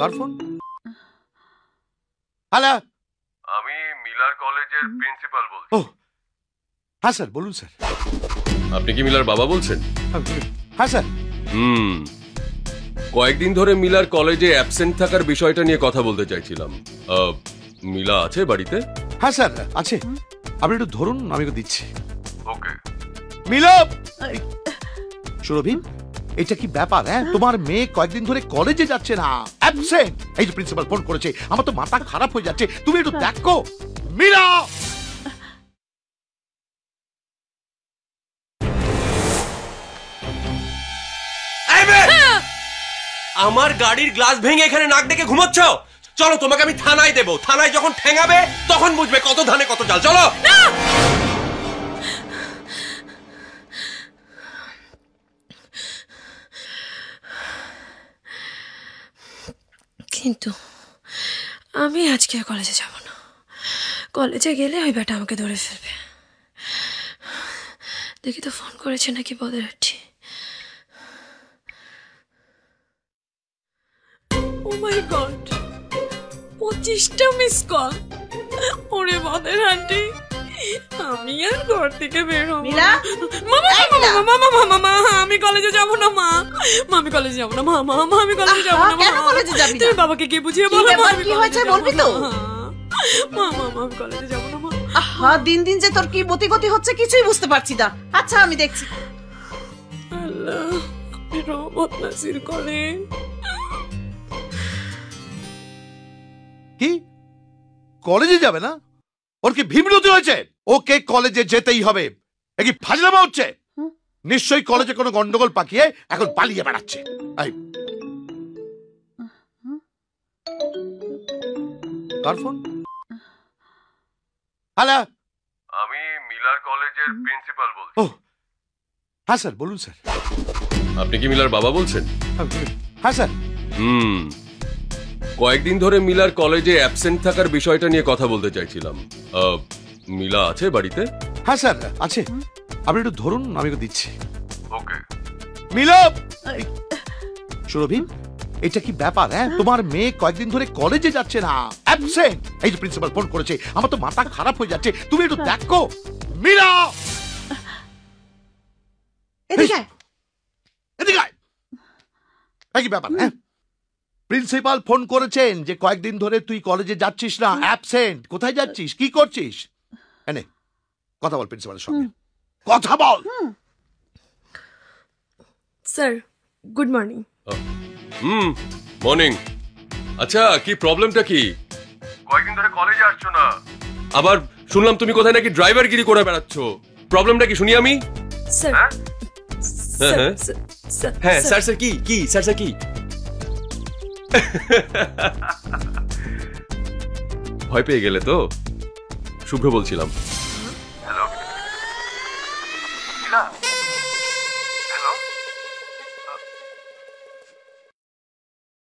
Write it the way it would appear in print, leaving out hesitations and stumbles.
কার phone? Hello, আমি Miller কলেজের principal বলছি। ও হ্যাঁ স্যার, বলুন স্যার। আপনি কি মিলার বাবা বলছেন? হ্যাঁ স্যার। কয়েকদিন ধরে মিলার কলেজে অ্যাবসেন্ট থাকার বিষয়টা নিয়ে কথা বলতে চাইছিলাম। মিলা আছে বাড়িতে? হ্যাঁ স্যার আছে, আপনি একটু ধরুন, আমি দিচ্ছি। ওকে। মিলা, সুরভি, এটা কি ব্যাপার? হ্যাঁ, তোমার মেয়ে কয়েকদিন ধরে কলেজে যাচ্ছে না, অ্যাবসেন্ট। এই যে প্রিন্সিপাল ফোন করেছে, আমার তো মাথা খারাপ হয়ে যাচ্ছে, তুমি একটু দেখো। মিলা, আমার গাড়ির গ্লাস ভেঙে এখানে নাক ডেকে ঘুমাচ্ছ? চলো, তোমাকে আমি থানায় দেবো। থানায় যখন ঠেঙাবে তখন বুঝবে কত ধানে কত চাল। চলো। কিন্তু আমি আজকে কলেজে যাব না। কলেজে গেলে ওই বেটা আমাকে ধরে ফেলবে। দেখি তো ফোন করেছে নাকি বলে রাখছি। ও মাই গড, 25টা মিস কল। ওরে বদের আন্টি, আমি আর ঘর থেকে বের হব না। মা, আমি কলেজে যাব না। মা, আমি কলেজে যাব না। মা, আমি কলেজে যাব না। কেন কলেজে যাবি না? তুই বাবাকে কি বুঝিয়ে বলো। কি হয়েছে বলবি তো? মা, আমি কলেজে যাব না। মা, আহা, দিন দিন যে তোর কি গতি হচ্ছে কিছুই বুঝতে পারছি না। আচ্ছা, আমি দেখছি। আল্লাহ, আপনি রহমত নাসির করেন। কি কলেজে যাবে না? ওর কি বিব্রত হয়েছে? ওকে কলেজে যেতেই হবে। এ কি ফাজলামা হচ্ছে? নিশ্চয়ই কলেজে কোনো গন্ডগোল পাকিয়ে এখন পালিয়ে বেড়াচ্ছে। কার ফোন? হ্যালো, আমি মিলার কলেজের প্রিন্সিপাল বলছি। ও হ্যাঁ স্যার, বলুন স্যার। আপনি কি মিলার বাবা বলছেন? হ্যাঁ স্যার। কয়েকদিন ধরে মিলার কলেজে অ্যাবসেন্ট থাকার বিষয়টা নিয়ে কথা বলতে চাইছিলাম। মিলা আছে বাড়িতে? হ্যাঁ স্যার আছে, আপনি একটু ধরুন, আমি দিচ্ছি। ওকে। মিলা, সুরভি, এটা কি ব্যাপার? হ্যাঁ, তোমার মেয়ে কয়েকদিন ধরে কলেজে যাচ্ছে না, অ্যাবসেন্ট। এই যে প্রিন্সিপাল ফোন করেছে, আমার তো মাথা খারাপ হয়ে যাচ্ছে, তুমি একটু দেখো। মিলা, এদিকে এদিকে। কি ব্যাপার? হ্যাঁ, প্রিন্সিপাল ফোন করেছেন যে কয়েকদিন ধরে তুই কলেজে যাচ্ছিস না, অ্যাবসেন্ট। কোথায় যাচ্ছিস, কি করছিস? এনে কথা বল প্রিন্সিপালের সঙ্গে, কথা বল। Sir, good morning. মর্নিং। আচ্ছা, কি প্রবলেমটা কি? কয়েকদিন ধরে কলেজে আসছো না, আবার শুনলাম তুমি কোথায় নাকি ড্রাইভারগিরি করে বেড়াচ্ছ। প্রবলেমটা কি শুনি আমি? স্যার, হ্যাঁ স্যার, স্যার কি স্যার, স্যার কি? ভয় পেয়ে গেলে তো? শুভ্র বলছিলাম। হ্যালো।